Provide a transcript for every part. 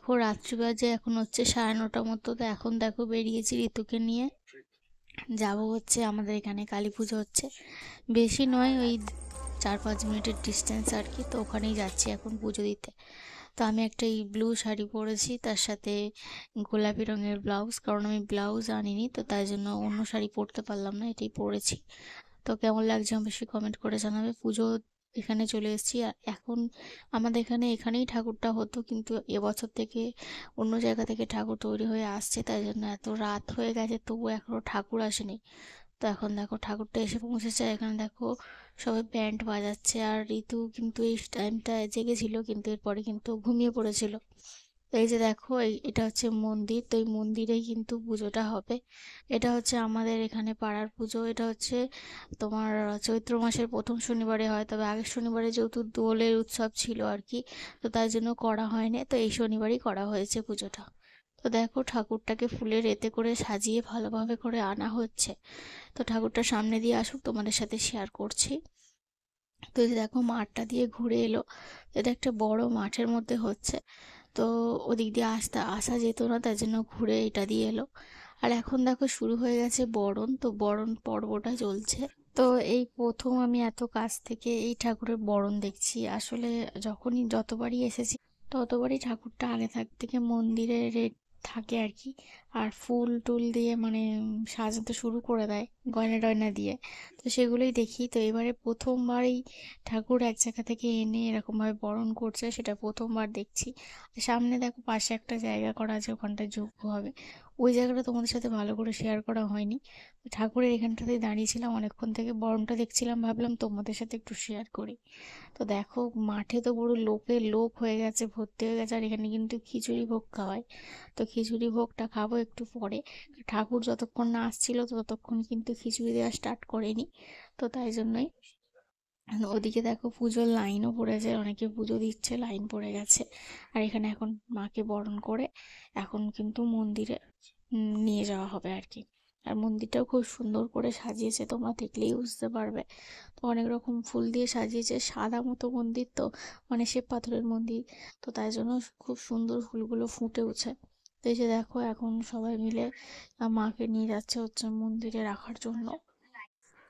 দেখো রাত্রি বাজে এখন হচ্ছে 9:30 মতো। তো এখন দেখো বেরিয়েছি ঋতুকে নিয়ে, যাব হচ্ছে আমাদের এখানে কালী পুজো হচ্ছে, বেশি নয় ওই 4-5 মিনিটের ডিস্টেন্স আর কি। তো ওখানেই যাচ্ছি এখন পুজো দিতে। তো আমি একটা এই ব্লু শাড়ি পরেছি, তার সাথে গোলাপি রঙের ব্লাউজ, কারণ আমি ব্লাউজ আনিনি, তো তাই জন্য অন্য শাড়ি পরতে পারলাম না, এটাই পরেছি। তো কেমন লাগছে অবশ্যই কমেন্ট করে জানাবে। পুজো এখানে চলে এসেছি, আর এখন আমাদের এখানেই ঠাকুরটা হতো, কিন্তু এবছর থেকে অন্য জায়গা থেকে ঠাকুর তৈরি হয়ে আসছে, তাই জন্য এত রাত হয়ে গেছে তবু এখনো ঠাকুর আসেনি। তো এখন দেখো ঠাকুরটা এসে পৌঁছেছে। এখানে দেখো সবাই ব্যান্ড বাজাচ্ছে, আর ঋতু কিন্তু এই টাইমটা জেগেছিল, কিন্তু এরপরে কিন্তু ঘুমিয়ে পড়েছিল। তো এই যে দেখো এটা হচ্ছে মন্দির, তো এই মন্দিরেই কিন্তু পুজোটা হবে। এটা হচ্ছে আমাদের এখানে পাড়ার পুজো। এটা হচ্ছে তোমার চৈত্র মাসের প্রথম শনিবারে হয়, তবে আগের শনিবারে যেহেতু দোলের উৎসব ছিল আর কি, তো তাই জন্য করা হয়নি, তো এই শনিবারই করা হয়েছে পুজোটা। তো দেখো ঠাকুরটাকে ফুলের এতে করে সাজিয়ে ভালোভাবে করে আনা হচ্ছে। তো ঠাকুরটা সামনে দিয়ে আসুক, তোমাদের সাথে শেয়ার করছি। তো এই যে দেখো মাঠটা দিয়ে ঘুরে এলো, এটা একটা বড় মাঠের মধ্যে হচ্ছে। তো ওদিক দিয়ে আসা যেত না, তাই জন্য ঘুরে এটা দিয়ে এলো। আর এখন দেখো শুরু হয়ে গেছে বরণ, তো বরণ পর্বটা চলছে। তো এই প্রথম আমি এত কাছ থেকে এই ঠাকুরের বরণ দেখছি। আসলে যতবারই এসেছি ততবারই ঠাকুরটা আগে থেকে মন্দিরে থাকে আর কি, আর ফুল টুল দিয়ে মানে সাজাতে শুরু করে দেয়, গয়না টয়না দিয়ে। তো সেগুলোই দেখি। তো এবারে প্রথমবারই ঠাকুর এক জায়গা থেকে এনে এরকম ভাবে বরণ করছে, সেটা প্রথমবার দেখছি। আর সামনে দেখো পাশে একটা জায়গা করা আছে, ওখানটায় যজ্ঞ হবে। ওই জায়গাটা তোমাদের সাথে ভালো করে শেয়ার করা হয়নি। ঠাকুরের এখানটাতেই দাঁড়িয়েছিলাম অনেকক্ষণ থেকে, বরণটা দেখছিলাম, ভাবলাম তোমাদের সাথে একটু শেয়ার করি। তো দেখো মাঠে তো পুরো লোক হয়ে গেছে, ভর্তি হয়ে গেছে। আর এখানে কিন্তু খিচুড়ি ভোগ খাওয়ায়, তো খিচুড়ি ভোগটা খাবো একটু পরে। ঠাকুর যতক্ষণ না আসছিল ততক্ষণ কিন্তু খিচুড়ি দেওয়া স্টার্ট করেনি, তো তাই জন্যই। ওদিকে দেখো পুজোর লাইনও পড়েছে, অনেকে পুজো দিচ্ছে, লাইন পড়ে গেছে। আর এখানে এখন মাকে বরণ করে এখন কিন্তু মন্দিরে নিয়ে যাওয়া হবে আর কি। আর মন্দিরটাও খুব সুন্দর করে সাজিয়েছে, তোমরা দেখলেই বুঝতে পারবে। তো অনেক রকম ফুল দিয়ে সাজিয়েছে, সাদা মতো মন্দির তো, মানে শ্বেত পাথরের মন্দির, তো তাই জন্য খুব সুন্দর ফুলগুলো ফুটে উঠছে। তো এই যে দেখো এখন সবাই মিলে মাকে নিয়ে যাচ্ছে হচ্ছে মন্দিরে রাখার জন্য।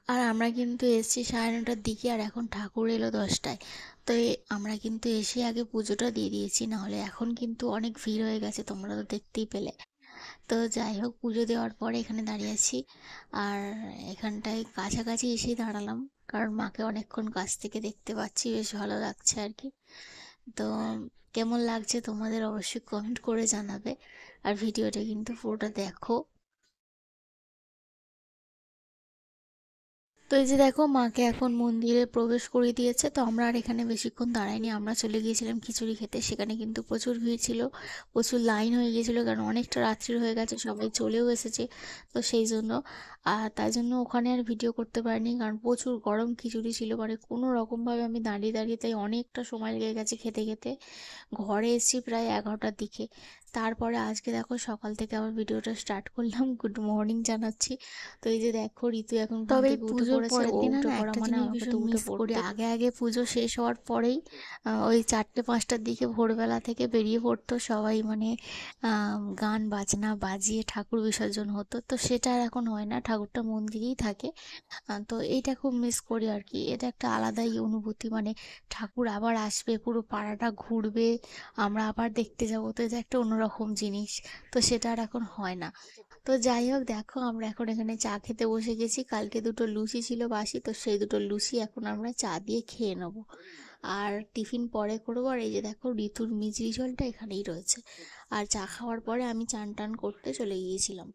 আর আমরা কিন্তু এসেছি 9:30টার দিকে, আর এখন ঠাকুর এলো 10টায়। তো আমরা কিন্তু এসে আগে পুজোটা দিয়ে দিয়েছি, নাহলে এখন কিন্তু অনেক ভিড় হয়ে গেছে, তোমরা তো দেখতেই পেলে। তো যাই হোক, পুজো দেওয়ার পরে এখানে দাঁড়িয়ে আছি, আর এখানটায় কাছাকাছি এসেই দাঁড়ালাম, কারণ মাকে অনেকক্ষণ কাছ থেকে দেখতে পাচ্ছি, বেশ ভালো লাগছে আর কি। তো কেমন লাগছে তোমাদের অবশ্যই কমেন্ট করে জানাবে, আর ভিডিওটা কিন্তু পুরোটা দেখো। তো এই যে দেখো মাকে এখন মন্দিরে প্রবেশ করে দিয়েছে। তো আমরা আর এখানে বেশিক্ষণ দাঁড়াইনি, আমরা চলে গিয়েছিলাম খিচুড়ি খেতে। সেখানে কিন্তু প্রচুর ভিড় ছিল, প্রচুর লাইন হয়ে গিয়েছিল, কারণ অনেকটা রাত্রি হয়ে গেছে, সবাই চলেও এসেছে। তো সেই জন্য আর তাই জন্য ওখানে আর ভিডিও করতে পারিনি, কারণ প্রচুর গরম খিচুড়ি ছিল, মানে কোনো রকমভাবে আমি দাঁড়িয়ে দাঁড়িয়ে, তাই অনেকটা সময় লেগে গেছে খেতে খেতে। ঘরে এসেছি প্রায় 11টার দিকে। তারপরে আজকে দেখো সকাল থেকে আবার ভিডিওটা স্টার্ট করলাম, গুড মর্নিং জানাচ্ছি। তো এই যে দেখো ঋতু এখন ঘুম তবে থেকে উঠে পুজোর পড়েছে, পরের ও দিন উঠে না পড়া একটা মানে জিনিস আমাকে তো ভীষণ উঠে মিস করি, পড়তে। আগে আগে পুজো শেষ হওয়ার পরেই ওই 4টে-5টার দিকে ভোরবেলা থেকে বেরিয়ে পড়তো সবাই, মানে গান বাজনা বাজিয়ে ঠাকুর বিসর্জন হতো। তো সেটা আর এখন হয় না, ঠাকুরটা মন্দিরেই থাকে। তো এইটা খুব মিস করি আর কি, এটা একটা আলাদাই অনুভূতি, মানে ঠাকুর আবার আসবে, পুরো পাড়াটা ঘুরবে, আমরা আবার দেখতে যাবো, তো এটা একটা অন্যরকম জিনিস। তো সেটা আর এখন হয় না। তো যাই হোক, দেখো আমরা এখন এখানে চা খেতে বসে গেছি। কালকে দুটো লুচি ছিল বাসি, তো সেই দুটো লুচি এখন আমরা চা দিয়ে খেয়ে নেবো, আর টিফিন পরে করবো। আর এই যে দেখো ঋতুর মিজরি জলটা এখানেই রয়েছে। আর চা খাওয়ার পরে আমি চান টান করতে চলে গিয়েছিলাম।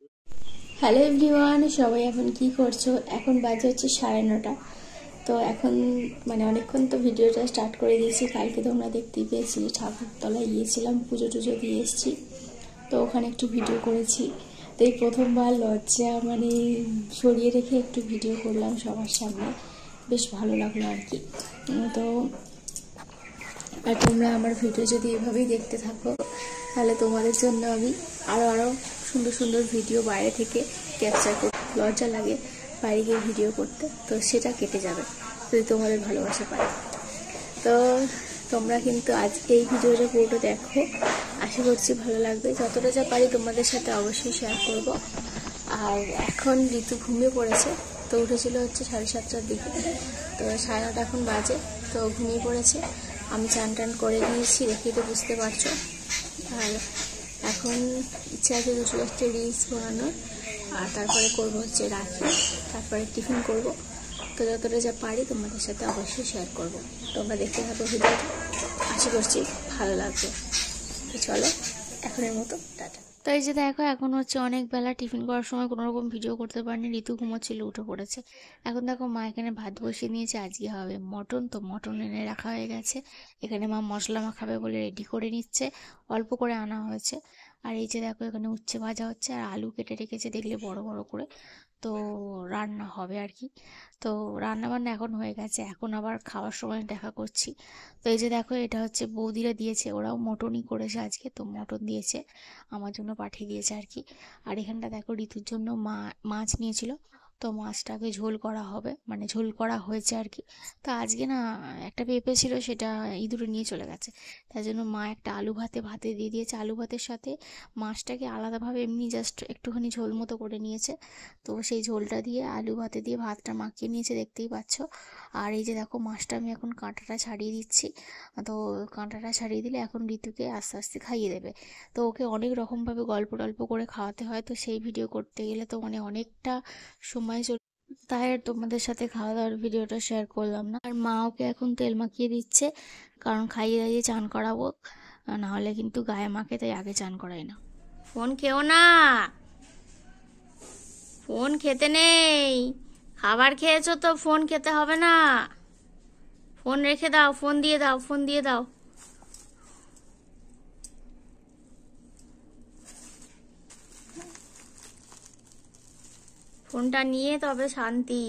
হ্যালো এভরিওয়ান, সবাই এখন কি করছো? এখন বাজে হচ্ছে 9:30। তো এখন মানে অনেকক্ষণ তো ভিডিওটা স্টার্ট করে দিয়েছি। কালকে তোমরা দেখতেই পেয়েছিলে ঠাকুরতলায় গিয়েছিলাম, পুজো টুজো দিয়ে এসেছি, তো ওখানে একটু ভিডিও করেছি। তো এই প্রথমবার লজ্জা মানে সরিয়ে রেখে একটু ভিডিও করলাম সবার সামনে, বেশ ভালো লাগলো আর কি। তো আর তোমরা আমার ভিডিও যদি এভাবেই দেখতে থাকো, তাহলে তোমাদের জন্য আমি আরও সুন্দর সুন্দর ভিডিও বাইরে থেকে ক্যাপচার করতে, লজ্জা লাগে বাইরে গিয়ে ভিডিও করতে, তো সেটা কেটে যাবে যদি তোমাদের ভালোবাসা পায়। তো তোমরা কিন্তু আজকে এই ভিডিওটা পুরোটা দেখো, আশা করছি ভালো লাগবে। যতটা যা পারি তোমাদের সাথে অবশ্যই শেয়ার করব। আর এখন ঋতু ঘুমিয়ে পড়েছে, তো উঠেছিল হচ্ছে 7:30টার দিকে, তো 9:30 এখন বাজে, তো ঘুমিয়ে পড়েছে। আমি চান টান করে নিয়েছি, দেখেই তো বুঝতে পারছো। আর এখন ইচ্ছা আছে দুটো একটা রিলস বানানোর, আর তারপরে করবো হচ্ছে রাখি, তারপরে টিফিন করব। তো যতটা যা পারি তোমাদের সাথে অবশ্যই শেয়ার করব। তোমরা দেখতে থাকো ভিডিওটা, আশা করছি ভালো লাগবে। তো চলো এখনের মতো টাটা। তো এই যে দেখো, এখন হচ্ছে অনেক বেলা, টিফিন করার সময় কোনো রকম ভিডিও করতে পারিনি, ঋতু ঘুমোচ্ছিল, উঠে পড়েছে। এখন দেখো মা এখানে ভাত বসিয়ে নিয়েছে, আজকে হবে মটন, তো মটন এনে রাখা হয়ে গেছে। এখানে মা মশলা মাখাবে বলে রেডি করে নিচ্ছে, অল্প করে আনা হয়েছে। আর এই যে দেখো এখানে উচ্ছে ভাজা হচ্ছে, আর আলু কেটে রেখেছে দেখলে বড় বড় করে, তো রান্না হবে আর কি। তো রান্না বান্না এখন হয়ে গেছে, এখন আবার খাওয়ার সময় দেখা করছি। তো এই যে দেখো, এটা হচ্ছে বৌদিরা দিয়েছে, ওরাও মটনই করেছে আজকে, তো মটন দিয়েছে, আমার জন্য পাঠিয়ে দিয়েছে আর কি। আর এখানটা দেখো ঋতুর জন্য মাছ নিয়েছিল, তো মাছটাকে ঝোল করা হবে, মানে ঝোল করা হয়েছে আর কি। তো আজকে না একটা পেঁপে ছিল, সেটা ইঁদুরে নিয়ে চলে গেছে, তাই জন্য মা একটা আলু ভাতে দিয়ে দিয়েছে। আলু ভাতের সাথে মাছটাকে আলাদাভাবে এমনি জাস্ট একটুখানি ঝোল মতো করে নিয়েছে, তো সেই ঝোলটা দিয়ে আলু ভাতে দিয়ে ভাতটা মাখিয়ে নিয়েছে, দেখতেই পাচ্ছ। আর এই যে দেখো মাছটা আমি এখন কাঁটাটা ছাড়িয়ে দিচ্ছি, তো কাঁটাটা ছাড়িয়ে দিলে এখন ঋতুকে আস্তে আস্তে খাইয়ে দেবে। তো ওকে অনেক রকমভাবে গল্প টল্প করে খাওয়াতে হয়, তো সেই ভিডিও করতে গেলে তো মানে অনেকটা সময় চলে, তাই আর তোমাদের সাথে খাওয়া দাওয়ার ভিডিওটা শেয়ার করলাম না। আর মা ওকে এখন তেল মাখিয়ে দিচ্ছে, কারণ খাইয়ে দাইয়ে চান করাবো, না হলে কিন্তু গায়ে মাখে, তাই আগে চান করাই না। ফোন খেও না, ফোন খেতে নেই, খাবার খেয়েছো তো ফোন খেতে হবে না, ফোন রেখে দাও, ফোন দিয়ে দাও, ফোন দিয়ে দাও। ফোনটা নিয়ে তবে শান্তি।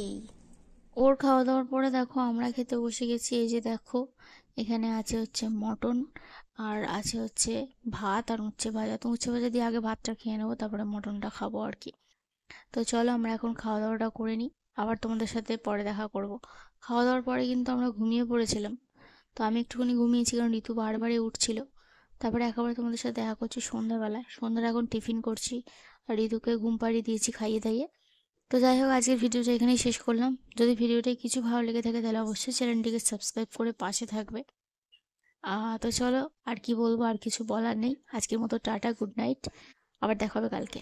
ওর খাওয়া দাওয়ার পরে দেখো আমরা খেতে বসে গেছি। এই যে দেখো এখানে আছে হচ্ছে মটন, আর আছে হচ্ছে ভাত আর উচ্ছে ভাজা। তো উচ্ছে ভাজা দিয়ে আগে ভাতটা খেয়ে নেবো, তারপরে মটনটা খাবো আর কি। তো চলো আমরা এখন খাওয়া দাওয়াটা করে নিই, আবার তোমাদের সাথে পরে দেখা করব। খাওয়া দাওয়ার পরে কিন্তু আমরা ঘুমিয়ে পড়েছিলাম, তো আমি একটুখানি ঘুমিয়েছি কারণ ঋতু বারবারই উঠছিল। তারপরে একেবারে তোমাদের সাথে দেখা করছি সন্ধ্যাবেলায়, সন্ধ্যার এখন টিফিন করছি, আর ঋতুকে ঘুম পাড়িয়ে দিয়েছি খাইয়ে দাইয়ে। তো যাই হোক, আজকের ভিডিওটা এখানেই শেষ করলাম। যদি ভিডিওটায় কিছু ভালো লেগে থাকে তাহলে অবশ্যই চ্যানেলটিকে সাবস্ক্রাইব করে পাশে থাকবে। তো চলো, আর কি বলবো, আর কিছু বলার নেই। আজকের মতো টাটা, গুড নাইট, আবার দেখা হবে কালকে।